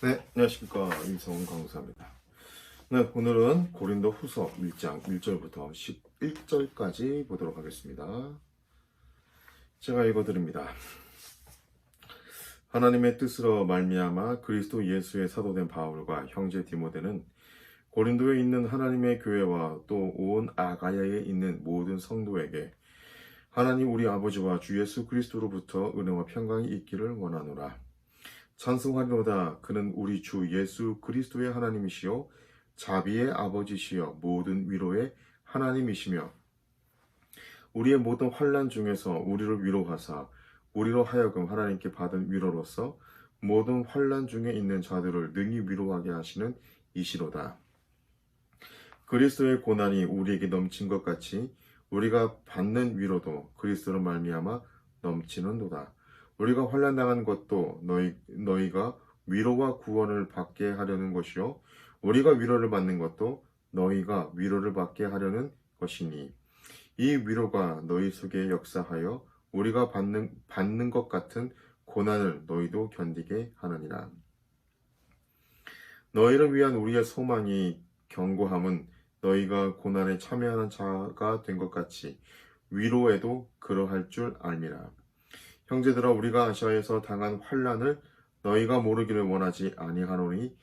네, 안녕하십니까. 임성훈 강사입니다. 네, 오늘은 고린도 후서 1장 1절부터 11절까지 보도록 하겠습니다. 제가 읽어드립니다. 하나님의 뜻으로 말미암아 그리스도 예수의 사도된 바울과 형제 디모데는 고린도에 있는 하나님의 교회와 또 온 아가야에 있는 모든 성도에게 하나님 우리 아버지와 주 예수 그리스도로부터 은혜와 평강이 있기를 원하노라. 찬송하리로다. 그는 우리 주 예수 그리스도의 하나님이시요 자비의 아버지시여 모든 위로의 하나님이시며 우리의 모든 환난 중에서 우리를 위로하사 우리로 하여금 하나님께 받은 위로로서 모든 환난 중에 있는 자들을 능히 위로하게 하시는 이시로다. 그리스도의 고난이 우리에게 넘친 것 같이 우리가 받는 위로도 그리스도로 말미암아 넘치는도다. 우리가 환난 당한 것도 너희가 위로와 구원을 받게 하려는 것이요 우리가 위로를 받는 것도 너희가 위로를 받게 하려는 것이니 이 위로가 너희 속에 역사하여 우리가 받는 것 같은 고난을 너희도 견디게 하느니라. 너희를 위한 우리의 소망이 견고함은 너희가 고난에 참여하는 자가 된 것 같이 위로에도 그러할 줄 알미라. 형제들아 우리가 아시아에서 당한 환난을 너희가 모르기를 원하지 아니하노니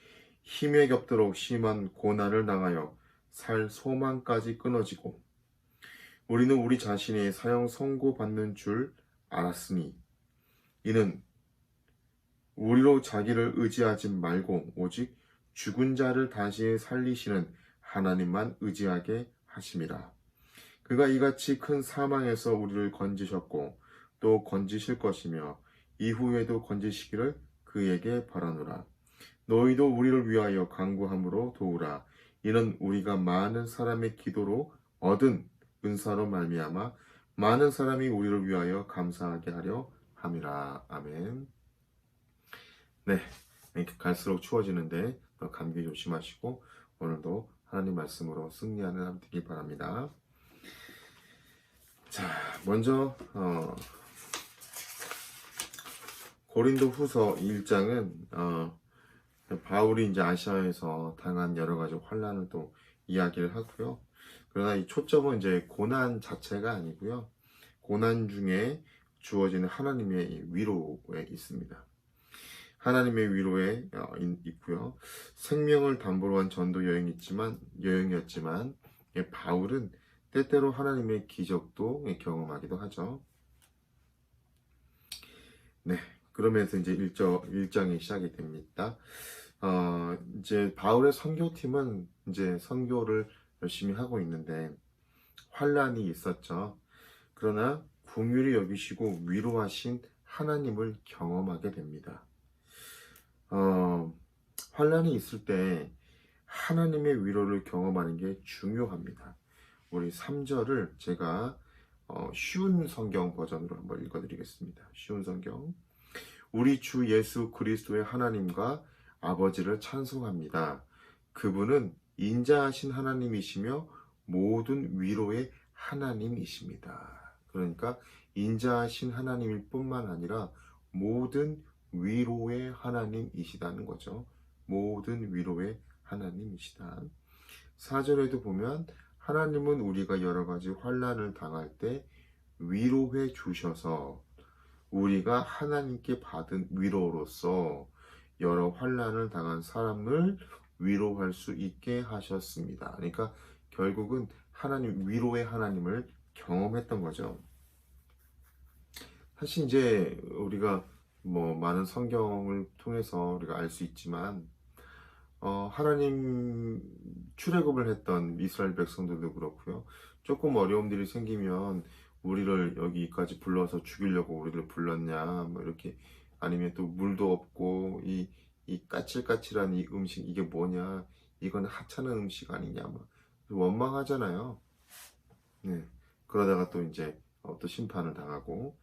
힘에 겹도록 심한 고난을 당하여 살 소망까지 끊어지고 우리는 우리 자신이 사형 선고받는 줄 알았으니 이는 우리로 자기를 의지하지 말고 오직 죽은 자를 다시 살리시는 하나님만 의지하게 하심이라. 그가 이같이 큰 사망에서 우리를 건지셨고 또 건지실 것이며 이후에도 건지시기를 그에게 바라노라. 너희도 우리를 위하여 간구함으로 도우라. 이는 우리가 많은 사람의 기도로 얻은 은사로 말미암아 많은 사람이 우리를 위하여 감사하게 하려 함이라. 아멘. 네, 이렇게 갈수록 추워지는데 더 감기 조심하시고 오늘도 하나님 말씀으로 승리하는 하루 되길 바랍니다. 자, 먼저 고린도 후서 1장은 바울이 이제 아시아에서 당한 여러 가지 환난을 또 이야기를 하고요. 그러나 이 초점은 이제 고난 자체가 아니고요. 고난 중에 주어지는 하나님의 위로에 있습니다. 하나님의 위로에 있고요. 생명을 담보로 한 전도 여행이었지만 바울은 때때로 하나님의 기적도 경험하기도 하죠. 네, 그러면서 이제 1장이 시작이 됩니다. 이제 바울의 선교팀은 이제 선교를 열심히 하고 있는데 환란이 있었죠. 그러나 긍휼히 여기시고 위로하신 하나님을 경험하게 됩니다. 환란이 있을 때 하나님의 위로를 경험하는 게 중요합니다. 우리 3절을 제가 쉬운 성경 버전으로 한번 읽어드리겠습니다. 쉬운 성경. 우리 주 예수 그리스도의 하나님과 아버지를 찬송합니다. 그분은 인자하신 하나님이시며 모든 위로의 하나님이십니다. 그러니까 인자하신 하나님일 뿐만 아니라 모든 위로의 하나님이시다는 거죠. 모든 위로의 하나님이시다. 4절에도 보면 하나님은 우리가 여러 가지 환난을 당할 때 위로해 주셔서 우리가 하나님께 받은 위로로서 여러 환난을 당한 사람을 위로할 수 있게 하셨습니다. 그러니까 결국은 하나님 위로의 하나님을 경험했던 거죠. 사실 이제 우리가 많은 성경을 통해서 우리가 알 수 있지만 하나님 출애굽을 했던 이스라엘 백성들도 그렇고요. 조금 어려움들이 생기면 우리를 여기까지 불러서 죽이려고 우리를 불렀냐, 이렇게 아니면 또 물도 없고 이 까칠까칠한 이 음식 이게 뭐냐, 이건 하찮은 음식 아니냐, 원망하잖아요. 네, 그러다가 또 이제 또 심판을 당하고.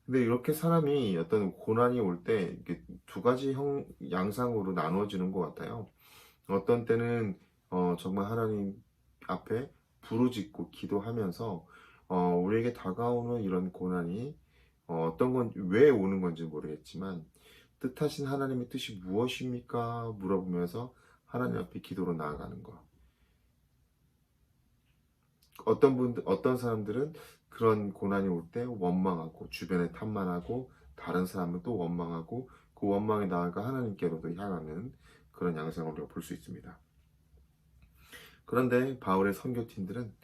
근데 이렇게 사람이 어떤 고난이 올 때 두 가지 양상으로 나누어지는 것 같아요. 어떤 때는 정말 하나님 앞에 부르짖고 기도하면서 우리에게 다가오는 이런 고난이 어떤 건 왜 오는 건지 모르겠지만 뜻하신 하나님의 뜻이 무엇입니까? 물어보면서 하나님 앞에 기도로 나아가는 것. 어떤 사람들은 그런 고난이 올 때 원망하고 주변에 탐만하고 다른 사람은 또 원망하고 그 원망에 나아가 하나님께로도 향하는 그런 양상을 우리가 볼 수 있습니다. 그런데 바울의 선교팀들은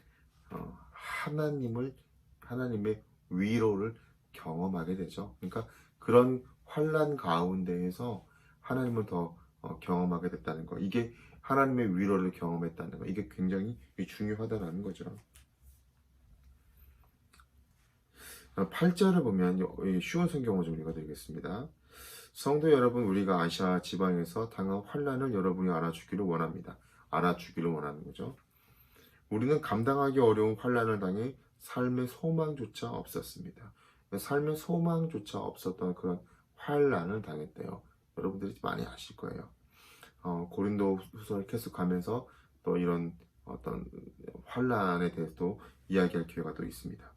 하나님의 위로를 경험하게 되죠. 그러니까 그런 환난 가운데에서 하나님을 더 경험하게 됐다는 거. 이게 하나님의 위로를 경험했다는 거. 이게 굉장히 중요하다는 거죠. 8절을 보면 쉬운 성경을 좀 읽어드리겠습니다. 성도 여러분, 우리가 아시아 지방에서 당한 환난을 여러분이 알아주기를 원합니다. 알아주기를 원하는 거죠. 우리는 감당하기 어려운 환난을 당해 삶의 소망조차 없었습니다. 삶의 소망조차 없었던 그런 환난을 당했대요. 여러분들이 많이 아실 거예요. 고린도 후서를 계속 가면서 또 이런 어떤 환난에 대해서도 이야기할 기회가 또 있습니다.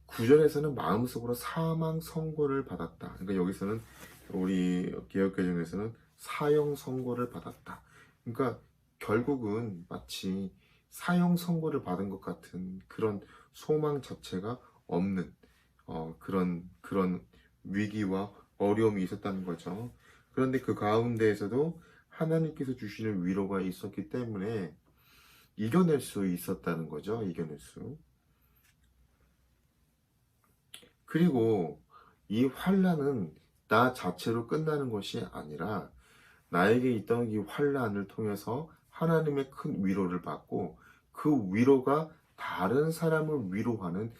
9절에서는 마음속으로 사망 선고를 받았다. 그러니까 여기서는 우리 개역개정에서는 사형 선고를 받았다. 그러니까 결국은 마치 사형 선고를 받은 것 같은 그런 소망 자체가 없는 그런 위기와 어려움이 있었다는 거죠. 그런데 그 가운데에서도 하나님께서 주시는 위로가 있었기 때문에 이겨낼 수 있었다는 거죠. 이겨낼 수. 그리고 이 환난은 나 자체로 끝나는 것이 아니라 나에게 있던 이 환난을 통해서 하나님의 큰 위로를 받고 그 위로가 다른 사람을 위로하는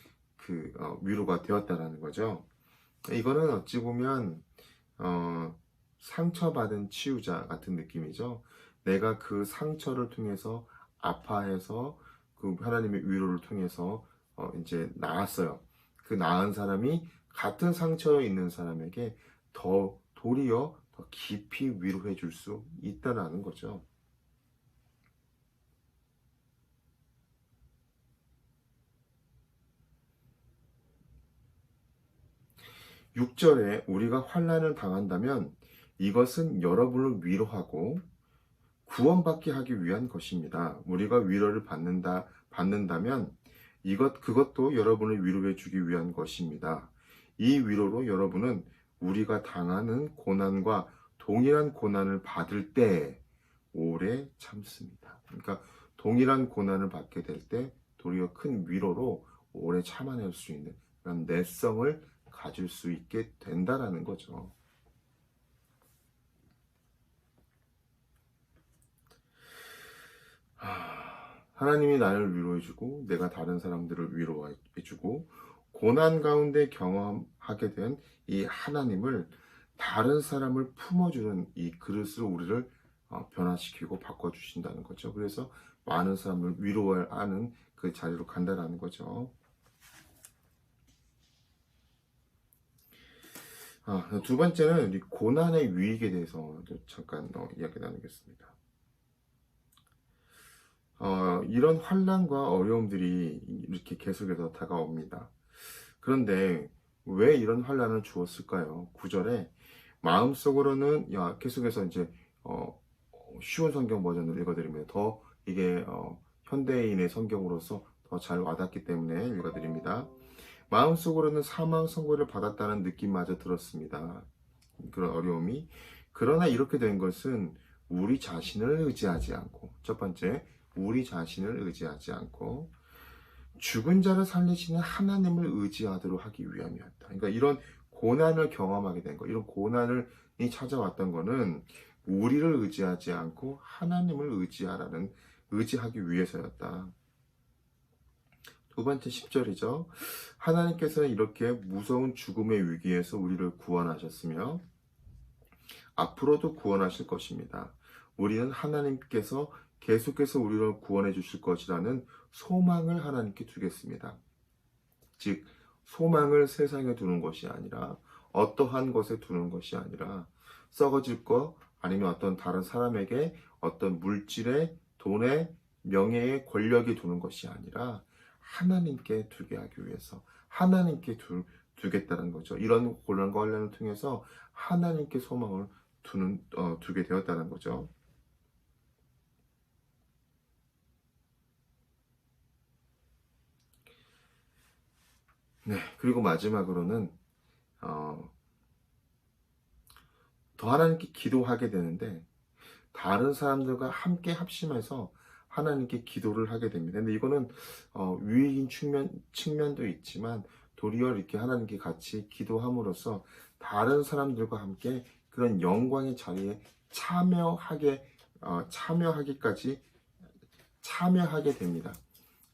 위로가 되었다라는 거죠. 이거는 어찌 보면 상처받은 치유자 같은 느낌이죠. 내가 그 상처를 통해서 아파해서 그 하나님의 위로를 통해서 이제 나았어요. 그 나은 사람이 같은 상처에 있는 사람에게 도리어 더 깊이 위로해 줄 수 있다는 거죠. (6절에) 우리가 환난을 당한다면 이것은 여러분을 위로하고 구원받게 하기 위한 것입니다. 우리가 위로를 받는다면 그것도 여러분을 위로해 주기 위한 것입니다. 이 위로로 여러분은 우리가 당하는 고난과 동일한 고난을 받을 때 오래 참습니다. 그러니까 동일한 고난을 받게 될 때 도리어 큰 위로로 오래 참아낼 수 있는 그런 내성을 가질 수 있게 된다라는 거죠. 하나님이 나를 위로해주고 내가 다른 사람들을 위로해주고 고난 가운데 경험하게 된 이 하나님을 다른 사람을 품어주는 이 그릇을 우리를 변화시키고 바꿔주신다는 거죠. 그래서 많은 사람을 위로하는 그 자리로 간다는 거죠. 두 번째는 이 고난의 유익에 대해서 잠깐 이야기 나누겠습니다. 이런 환난과 어려움들이 이렇게 계속해서 다가옵니다. 그런데 왜 이런 환난을 주었을까요? 9절에 마음속으로는 계속해서 이제 쉬운 성경 버전을 읽어드리면 더 이게 현대인의 성경으로서 더 잘 와닿기 때문에 읽어드립니다. 마음속으로는 사망 선고를 받았다는 느낌마저 들었습니다. 그런 어려움이. 그러나 이렇게 된 것은 우리 자신을 의지하지 않고, 첫 번째, 우리 자신을 의지하지 않고 죽은 자를 살리시는 하나님을 의지하도록 하기 위함이었다. 그러니까 이런 고난을 경험하게 된 거, 이런 고난이 찾아왔던 거는 우리를 의지하지 않고 하나님을 의지하기 위해서였다. 두 번째 10절이죠. 하나님께서는 이렇게 무서운 죽음의 위기에서 우리를 구원하셨으며 앞으로도 구원하실 것입니다. 우리는 하나님께서 계속해서 우리를 구원해 주실 것이라는 소망을 하나님께 두겠습니다. 즉 소망을 세상에 두는 것이 아니라 어떠한 것에 두는 것이 아니라 썩어질 것 아니면 어떤 다른 사람에게 어떤 물질의 돈의 명예의 권력이 두는 것이 아니라 하나님께 두게 하기 위해서 하나님께 두겠다는 거죠. 이런 고난과 환난을 통해서 하나님께 소망을 두게 되었다는 거죠. 네, 그리고 마지막으로는 어, 더 하나님께 기도하게 되는데 다른 사람들과 함께 합심해서 하나님께 기도를 하게 됩니다. 근데 이거는 유익인 측면도 있지만 도리어 이렇게 하나님께 같이 기도함으로써 다른 사람들과 함께 그런 영광의 자리에 참여하기까지 참여하게 됩니다.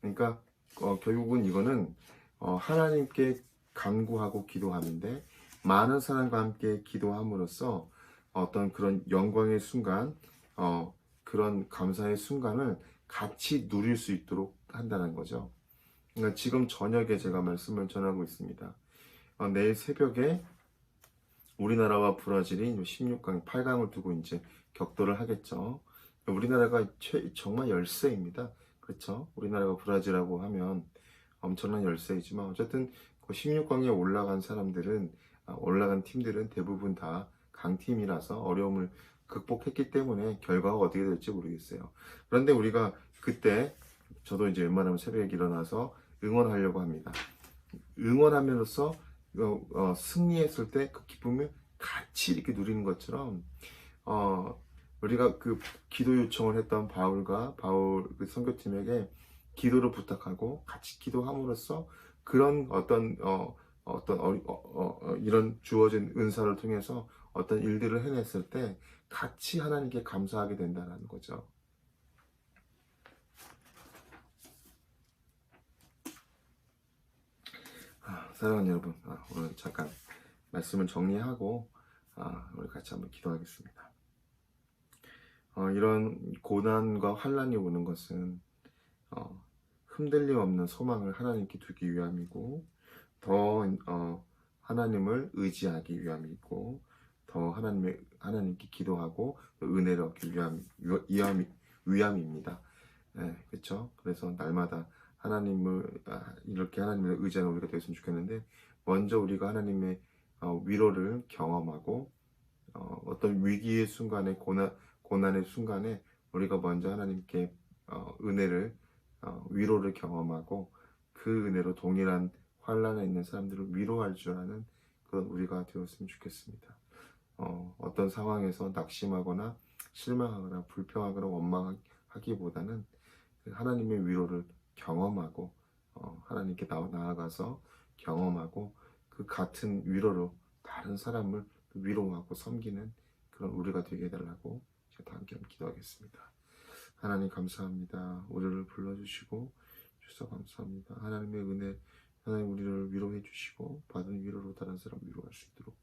그러니까 결국은 이거는 하나님께 간구하고 기도하는데 많은 사람과 함께 기도함으로써 어떤 그런 영광의 순간, 그런 감사의 순간을 같이 누릴 수 있도록 한다는 거죠. 그러니까 지금 저녁에 제가 말씀을 전하고 있습니다. 내일 새벽에 우리나라와 브라질이 16강, 8강을 두고 이제 격돌을 하겠죠. 우리나라가 정말 열세입니다. 그렇죠? 우리나라가 브라질하고 하면 엄청난 열세이지만 어쨌든 그 16강에 올라간 사람들은 올라간 팀들은 대부분 다 강팀이라서 어려움을 극복했기 때문에 결과가 어떻게 될지 모르겠어요. 그런데 우리가 그때 저도 이제 웬만하면 새벽에 일어나서 응원하려고 합니다. 응원함으로써 승리했을 때 그 기쁨을 같이 이렇게 누리는 것처럼 우리가 그 기도 요청을 했던 바울 그 선교팀에게 기도를 부탁하고 같이 기도함으로써 그런 이런 주어진 은사를 통해서 어떤 일들을 해냈을 때 같이 하나님께 감사하게 된다는 거죠. 사랑하는 여러분, 오늘 잠깐 말씀을 정리하고 우리 같이 한번 기도하겠습니다. 이런 고난과 환난이 오는 것은 흔들림 없는 소망을 하나님께 두기 위함이고 더 하나님을 의지하기 위함이고 더 하나님께 기도하고 은혜를 얻기 위함입니다. 네, 그렇죠? 그래서 날마다 이렇게 하나님을 의지하는 우리가 되었으면 좋겠는데 먼저 우리가 하나님의 위로를 경험하고 어떤 위기의 순간에 고난의 순간에 우리가 먼저 하나님께 은혜를 위로를 경험하고 그 은혜로 동일한 환란에 있는 사람들을 위로할 줄 아는 그런 우리가 되었으면 좋겠습니다. 어떤 상황에서 낙심하거나 실망하거나 불평하거나 원망하기보다는 하나님의 위로를 경험하고 하나님께 나아가서 경험하고 그 같은 위로로 다른 사람을 위로하고 섬기는 그런 우리가 되게 해달라고 제가 함께 기도하겠습니다. 하나님 감사합니다. 우리를 불러주시고 주셔서 감사합니다. 하나님의 은혜, 하나님 우리를 위로해 주시고 받은 위로로 다른 사람 위로할 수 있도록